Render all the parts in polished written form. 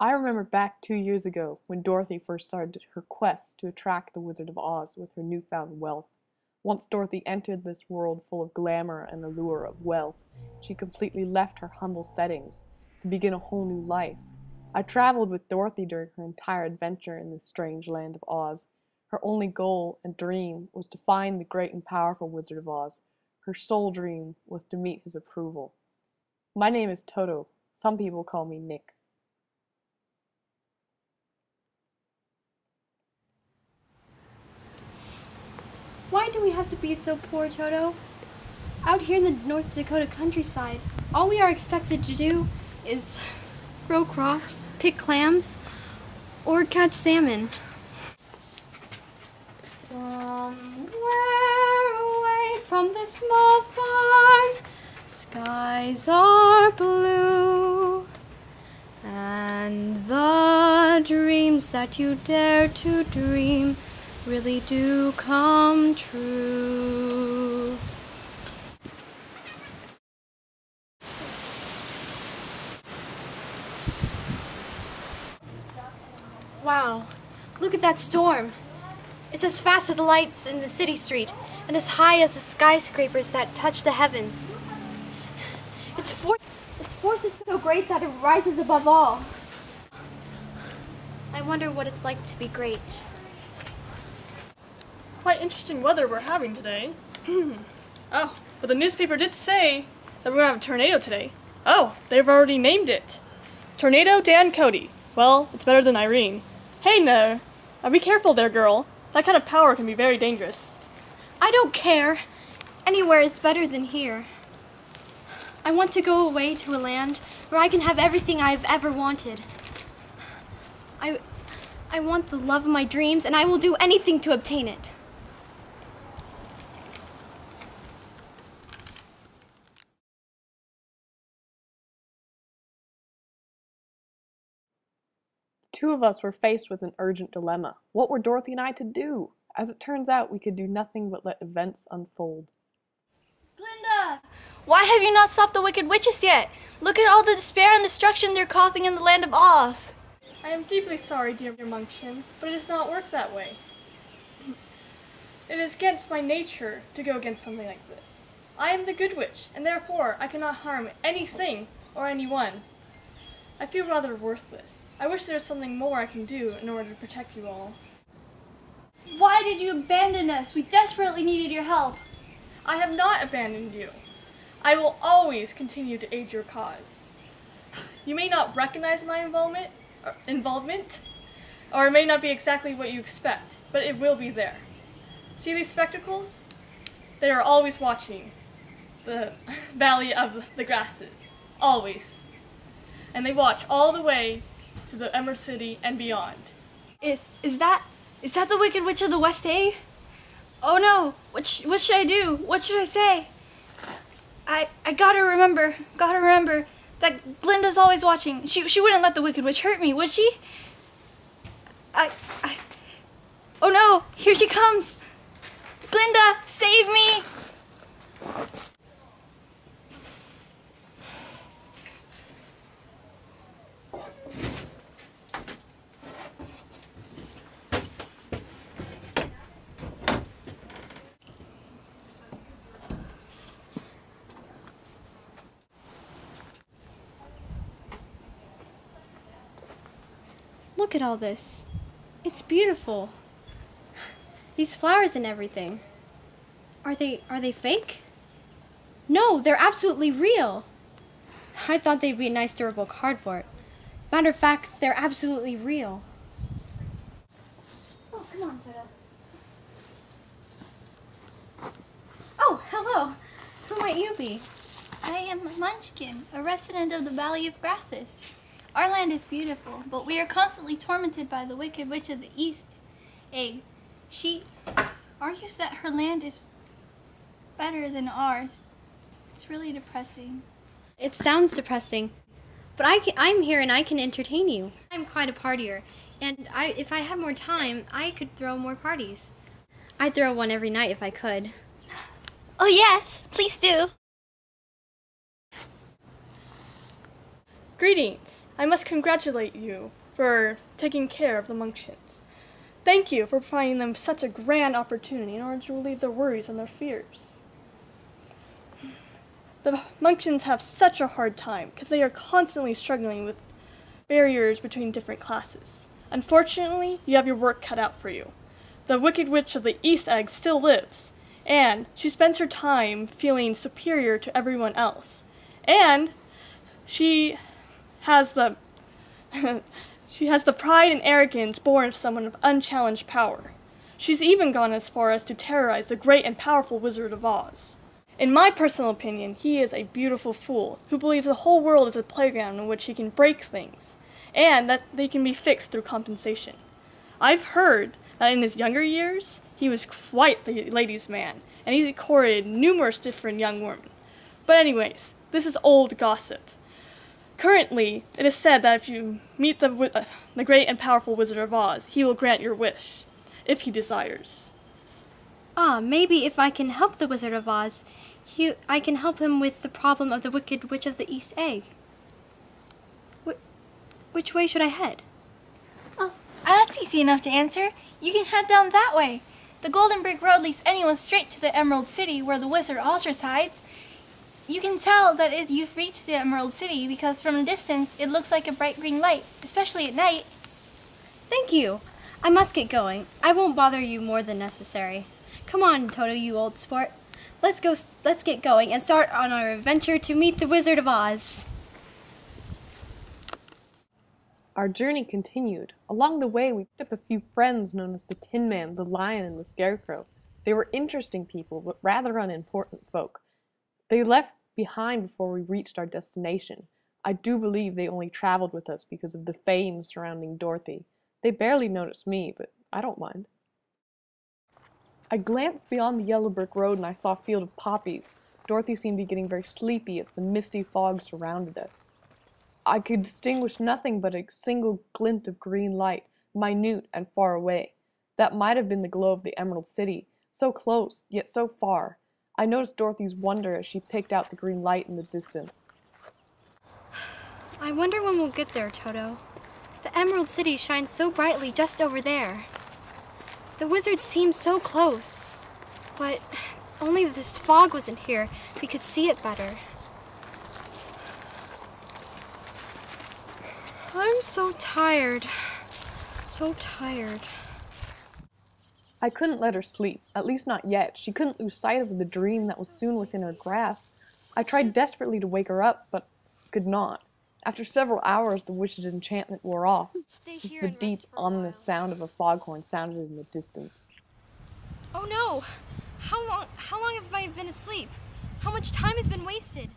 I remember back 2 years ago when Dorothy first started her quest to attract the Wizard of Oz with her newfound wealth. Once Dorothy entered this world full of glamour and allure of wealth, she completely left her humble settings to begin a whole new life. I traveled with Dorothy during her entire adventure in this strange land of Oz. Her only goal and dream was to find the great and powerful Wizard of Oz. Her sole dream was to meet his approval. My name is Toto. Some people call me Nick. Why do we have to be so poor, Toto? Out here in the North Dakota countryside, all we are expected to do is grow crops, pick clams, or catch salmon. Somewhere away from this small farm, skies are blue, and the dreams that you dare to dream really do come true. Wow, look at that storm. It's as fast as the lights in the city street and as high as the skyscrapers that touch the heavens. Its force is so great that it rises above all. I wonder what it's like to be great. Quite interesting weather we're having today. Oh, but the newspaper did say that we're going to have a tornado today. Oh, they've already named it. Tornado Dan Cody. Well, it's better than Irene. Hey, no. Be careful there, girl. That kind of power can be very dangerous. I don't care. Anywhere is better than here. I want to go away to a land where I can have everything I've ever wanted. I want the love of my dreams, and I will do anything to obtain it. Two of us were faced with an urgent dilemma. What were Dorothy and I to do? As it turns out, we could do nothing but let events unfold. Glinda! Why have you not stopped the wicked witches yet? Look at all the despair and destruction they're causing in the land of Oz. I am deeply sorry, dear Munchkin, but it does not work that way. It is against my nature to go against something like this. I am the good witch, and therefore I cannot harm anything or anyone. I feel rather worthless. I wish there was something more I can do in order to protect you all. Why did you abandon us? We desperately needed your help. I have not abandoned you. I will always continue to aid your cause. You may not recognize my involvement, or it may not be exactly what you expect, but it will be there. See these spectacles? They are always watching the Valley of the Grasses. Always. And they watch all the way to the Emerald City and beyond. Is that the Wicked Witch of the West, eh? Oh no, what should I do? What should I say? I gotta remember that Glinda's always watching. She wouldn't let the Wicked Witch hurt me, would she? Oh no, here she comes! Glinda, save me! Look at all this. It's beautiful. These flowers and everything. Are they fake? No, they're absolutely real. I thought they'd be nice durable cardboard. Matter of fact, they're absolutely real. Oh, come on, Toto. Oh, hello. Who might you be? I am a Munchkin, a resident of the Valley of Grasses. Our land is beautiful, but we are constantly tormented by the Wicked Witch of the East. She argues that her land is better than ours. It's really depressing. It sounds depressing, but I'm here and I can entertain you. I'm quite a partier, and if I had more time, I could throw more parties. I'd throw one every night if I could. Oh yes, please do. Greetings. I must congratulate you for taking care of the Munchkins. Thank you for providing them such a grand opportunity in order to relieve their worries and their fears. The Munchkins have such a hard time because they are constantly struggling with barriers between different classes. Unfortunately, you have your work cut out for you. The Wicked Witch of the East Egg still lives, and she spends her time feeling superior to everyone else. And she has the pride and arrogance born of someone of unchallenged power. She's even gone as far as to terrorize the great and powerful Wizard of Oz. In my personal opinion, he is a beautiful fool who believes the whole world is a playground in which he can break things, and that they can be fixed through compensation. I've heard that in his younger years, he was quite the ladies' man, and he courted numerous different young women. But anyways, this is old gossip. Currently, it is said that if you meet the great and powerful Wizard of Oz, he will grant your wish, if he desires. Maybe if I can help the Wizard of Oz, I can help him with the problem of the Wicked Witch of the East Egg. Which way should I head? Oh, that's easy enough to answer. You can head down that way. The Golden Brick Road leads anyone straight to the Emerald City where the Wizard Oz resides. You can tell that you've reached the Emerald City because from a distance it looks like a bright green light, especially at night. Thank you. I must get going. I won't bother you more than necessary. Come on, Toto, you old sport. Let's get going and start on our adventure to meet the Wizard of Oz. Our journey continued. Along the way, we picked up a few friends known as the Tin Man, the Lion, and the Scarecrow. They were interesting people, but rather unimportant folk. They left behind before we reached our destination. I do believe they only traveled with us because of the fame surrounding Dorothy. They barely noticed me, but I don't mind. I glanced beyond the yellow brick road and I saw a field of poppies. Dorothy seemed to be getting very sleepy as the misty fog surrounded us. I could distinguish nothing but a single glint of green light, minute and far away. That might have been the glow of the Emerald City, so close, yet so far. I noticed Dorothy's wonder as she picked out the green light in the distance. I wonder when we'll get there, Toto. The Emerald City shines so brightly just over there. The wizard seems so close, but only if this fog wasn't here, we could see it better. I'm so tired. So tired. I couldn't let her sleep, at least not yet. She couldn't lose sight of the dream that was soon within her grasp. I tried desperately to wake her up, but could not. After several hours, the witch's enchantment wore off. Just the deep, ominous sound of a foghorn sounded in the distance. Oh no! How long have I been asleep? How much time has been wasted?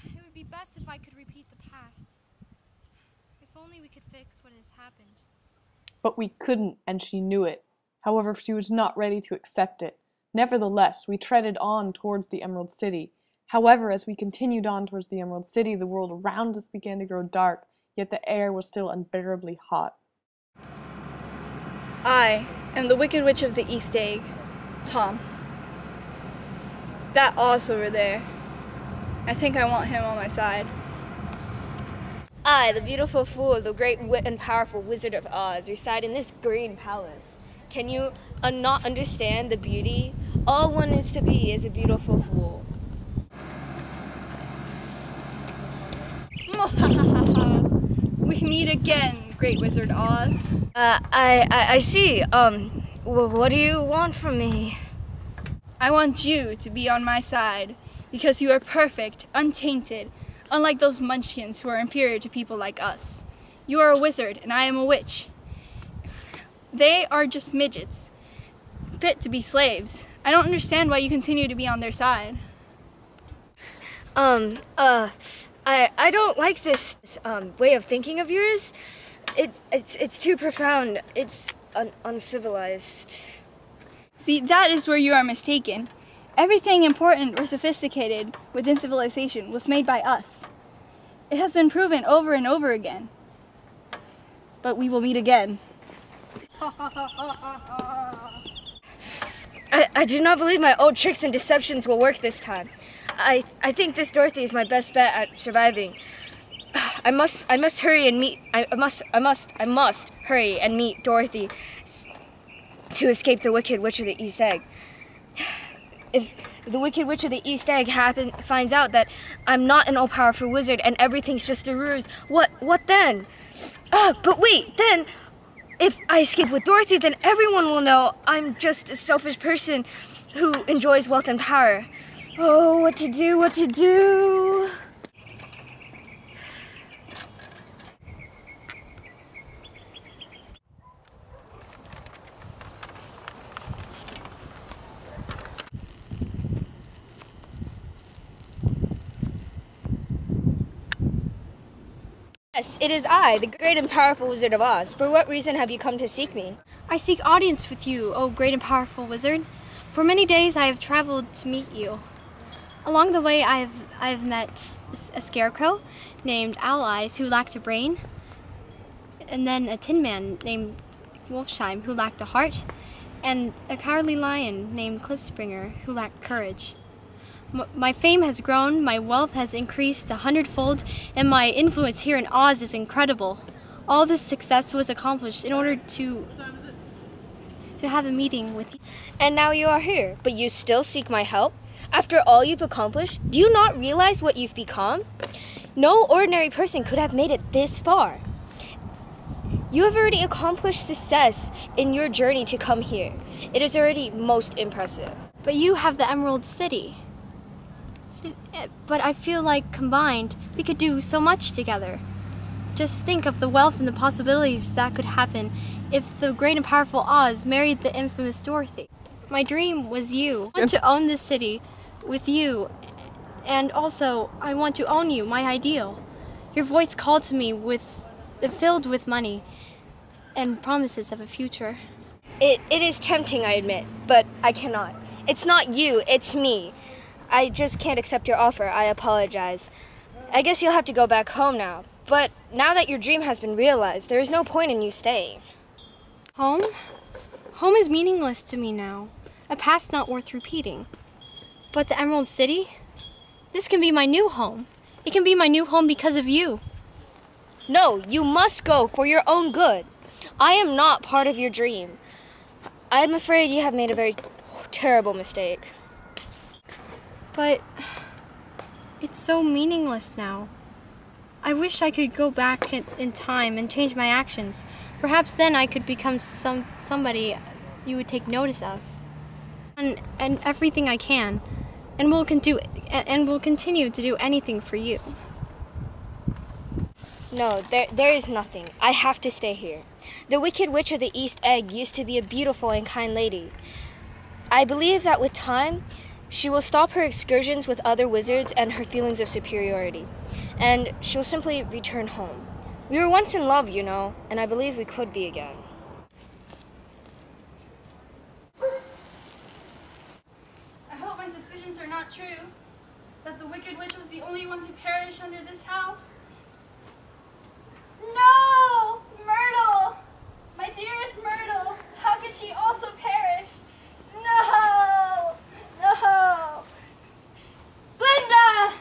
It would be best if I could repeat the past. If only we could fix what has happened. But we couldn't, and she knew it. However, she was not ready to accept it. Nevertheless, we treaded on towards the Emerald City. However, as we continued on towards the Emerald City, the world around us began to grow dark, yet the air was still unbearably hot. I am the Wicked Witch of the East Egg, Tom. That Oz over there. I think I want him on my side. I, the beautiful fool of the great and powerful Wizard of Oz, reside in this green palace. Can you not understand the beauty? All one is to be is a beautiful fool. We meet again, Great Wizard Oz. I see. What do you want from me? I want you to be on my side, because you are perfect, untainted, unlike those munchkins who are inferior to people like us. You are a wizard, and I am a witch. They are just midgets, fit to be slaves. I don't understand why you continue to be on their side. I don't like this way of thinking of yours. It's too profound. It's uncivilized. See, that is where you are mistaken. Everything important or sophisticated within civilization was made by us. It has been proven over and over again. But we will meet again. I do not believe my old tricks and deceptions will work this time. I think this Dorothy is my best bet at surviving. I must hurry and meet. I must hurry and meet Dorothy to escape the Wicked Witch of the East Egg. If the Wicked Witch of the East Egg finds out that I'm not an all-powerful wizard and everything's just a ruse, what then? But wait, then if I escape with Dorothy, then everyone will know I'm just a selfish person who enjoys wealth and power. Oh, what to do, what to do? Yes, it is I, the great and powerful Wizard of Oz. For what reason have you come to seek me? I seek audience with you, O great and powerful wizard. For many days I have traveled to meet you. Along the way I have met a scarecrow named Owl Eyes who lacked a brain, and then a tin man named Wolfsheim who lacked a heart, and a cowardly lion named Clipspringer who lacked courage. My fame has grown, my wealth has increased 100-fold, and my influence here in Oz is incredible. All this success was accomplished in order to have a meeting with you. And now you are here, but you still seek my help? After all you've accomplished, do you not realize what you've become? No ordinary person could have made it this far. You have already accomplished success in your journey to come here. It is already most impressive. But you have the Emerald City. But I feel like combined, we could do so much together. Just think of the wealth and the possibilities that could happen if the great and powerful Oz married the infamous Dorothy. My dream was you. I want to own this city with you, and also I want to own you, my ideal. Your voice called to me filled with money and promises of a future. It is tempting, I admit, but I cannot. It's not you, it's me. I just can't accept your offer. I apologize. I guess you'll have to go back home now. But now that your dream has been realized, there is no point in you staying. Home? Home is meaningless to me now. A past not worth repeating. But the Emerald City? This can be my new home. It can be my new home because of you. No, you must go for your own good. I am not part of your dream. I'm afraid you have made a very terrible mistake. But it's so meaningless now. I wish I could go back in time and change my actions. Perhaps then I could become somebody you would take notice of. And everything I can, and will continue to do anything for you. No, there is nothing. I have to stay here. The Wicked Witch of the East Egg used to be a beautiful and kind lady. I believe that with time, she will stop her excursions with other wizards and her feelings of superiority, and she'll simply return home. We were once in love, you know, and I believe we could be again. I hope my suspicions are not true, that the Wicked Witch was the only one to perish under this house. No! Myrtle! My dearest Myrtle! How could she also perish? No! No! Glinda!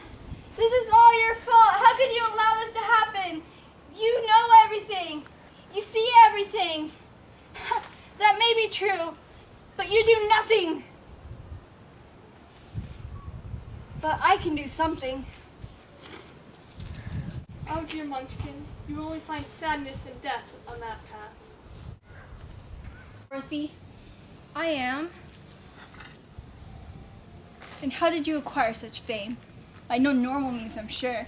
This is all your fault. How could you allow this to happen? You know everything. You see everything. That may be true, but you do nothing. But I can do something. Oh dear Munchkin, you will only find sadness and death on that path. Dorothy, I am. And how did you acquire such fame? I know normal means, I'm sure.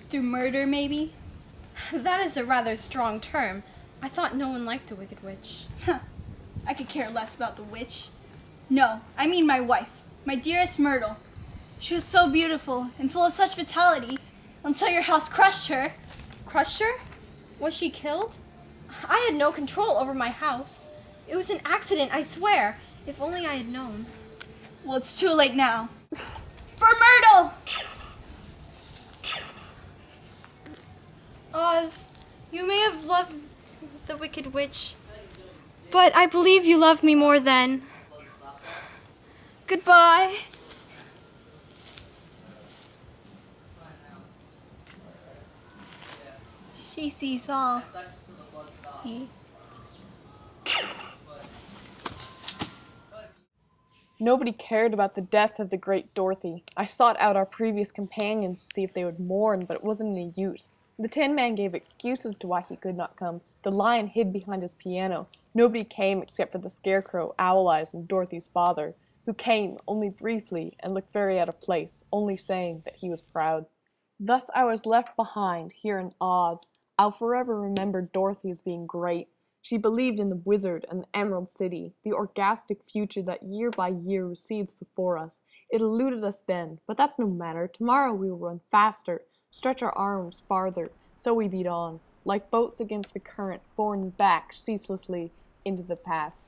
Through murder, maybe? That is a rather strong term. I thought no one liked the Wicked Witch. I could care less about the witch. No, I mean my wife, my dearest Myrtle. She was so beautiful and full of such vitality until your house crushed her. Crushed her? Was she killed? I had no control over my house. It was an accident, I swear. If only I had known. Well, it's too late now. For Myrtle! Oz, you may have loved the Wicked Witch, but I believe you loved me more then. Goodbye. She sees all. Nobody cared about the death of the great Dorothy. I sought out our previous companions to see if they would mourn, but it wasn't any use. The Tin Man gave excuses to why he could not come. The Lion hid behind his piano. Nobody came except for the Scarecrow, Owl Eyes, and Dorothy's father, who came only briefly and looked very out of place, only saying that he was proud. Thus I was left behind, here in Oz. I'll forever remember Dorothy as being great. She believed in the wizard and the Emerald City, the orgastic future that year by year recedes before us. It eluded us then, but that's no matter. Tomorrow we will run faster, stretch our arms farther, so we beat on, like boats against the current, borne back ceaselessly into the past.